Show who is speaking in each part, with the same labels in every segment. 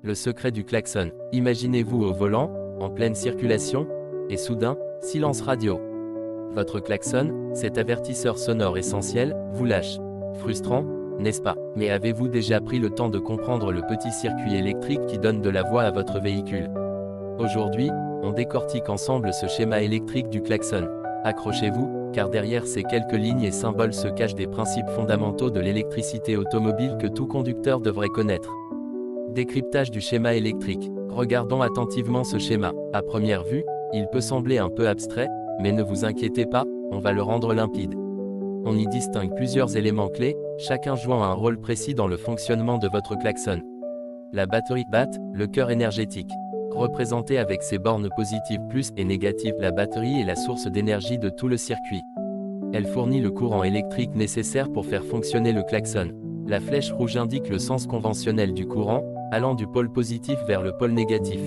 Speaker 1: Le secret du klaxon. Imaginez-vous au volant, en pleine circulation, et soudain, silence radio. Votre klaxon, cet avertisseur sonore essentiel, vous lâche. Frustrant, n'est-ce pas? Mais avez-vous déjà pris le temps de comprendre le petit circuit électrique qui donne de la voix à votre véhicule? Aujourd'hui, on décortique ensemble ce schéma électrique du klaxon. Accrochez-vous, car derrière ces quelques lignes et symboles se cachent des principes fondamentaux de l'électricité automobile que tout conducteur devrait connaître. Décryptage du schéma électrique. Regardons attentivement ce schéma. À première vue, il peut sembler un peu abstrait, mais ne vous inquiétez pas, on va le rendre limpide. On y distingue plusieurs éléments clés, chacun jouant un rôle précis dans le fonctionnement de votre klaxon. La batterie BAT, le cœur énergétique. Représentée avec ses bornes positives plus et négatives, la batterie est la source d'énergie de tout le circuit. Elle fournit le courant électrique nécessaire pour faire fonctionner le klaxon. La flèche rouge indique le sens conventionnel du courant, allant du pôle positif vers le pôle négatif.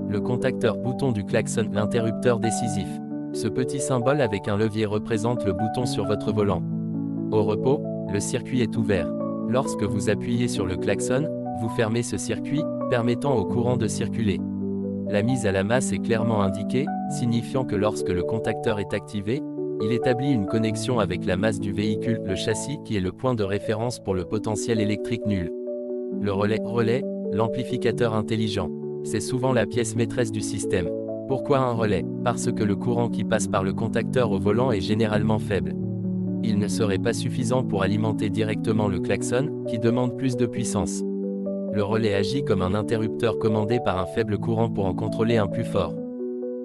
Speaker 1: Le contacteur bouton du klaxon, l'interrupteur décisif. Ce petit symbole avec un levier représente le bouton sur votre volant. Au repos, le circuit est ouvert. Lorsque vous appuyez sur le klaxon, vous fermez ce circuit, permettant au courant de circuler. La mise à la masse est clairement indiquée, signifiant que lorsque le contacteur est activé, il établit une connexion avec la masse du véhicule, le châssis qui est le point de référence pour le potentiel électrique nul. Le relais, l'amplificateur intelligent. C'est souvent la pièce maîtresse du système. Pourquoi un relais? Parce que le courant qui passe par le contacteur au volant est généralement faible. Il ne serait pas suffisant pour alimenter directement le klaxon, qui demande plus de puissance. Le relais agit comme un interrupteur commandé par un faible courant pour en contrôler un plus fort.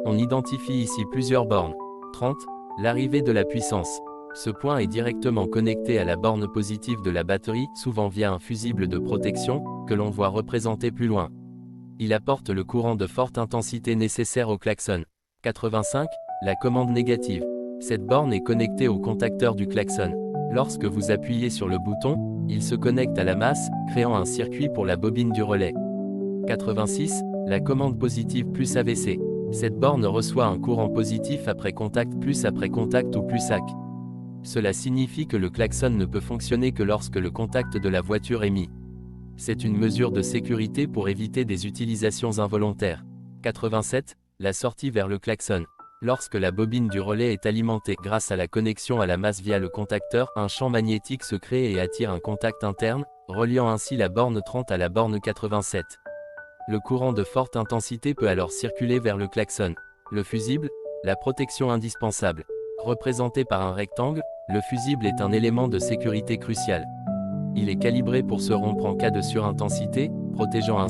Speaker 1: On identifie ici plusieurs bornes. 30. L'arrivée de la puissance. Ce point est directement connecté à la borne positive de la batterie, souvent via un fusible de protection, que l'on voit représenté plus loin. Il apporte le courant de forte intensité nécessaire au klaxon. 85. La commande négative. Cette borne est connectée au contacteur du klaxon. Lorsque vous appuyez sur le bouton, il se connecte à la masse, créant un circuit pour la bobine du relais. 86. La commande positive plus AVC. Cette borne reçoit un courant positif après contact ou plus AC. Cela signifie que le klaxon ne peut fonctionner que lorsque le contact de la voiture est mis. C'est une mesure de sécurité pour éviter des utilisations involontaires. 87. La sortie vers le klaxon. Lorsque la bobine du relais est alimentée grâce à la connexion à la masse via le contacteur, un champ magnétique se crée et attire un contact interne, reliant ainsi la borne 30 à la borne 87. Le courant de forte intensité peut alors circuler vers le klaxon. Le fusible, la protection indispensable. Représenté par un rectangle, le fusible est un élément de sécurité crucial. Il est calibré pour se rompre en cas de surintensité, protégeant ainsi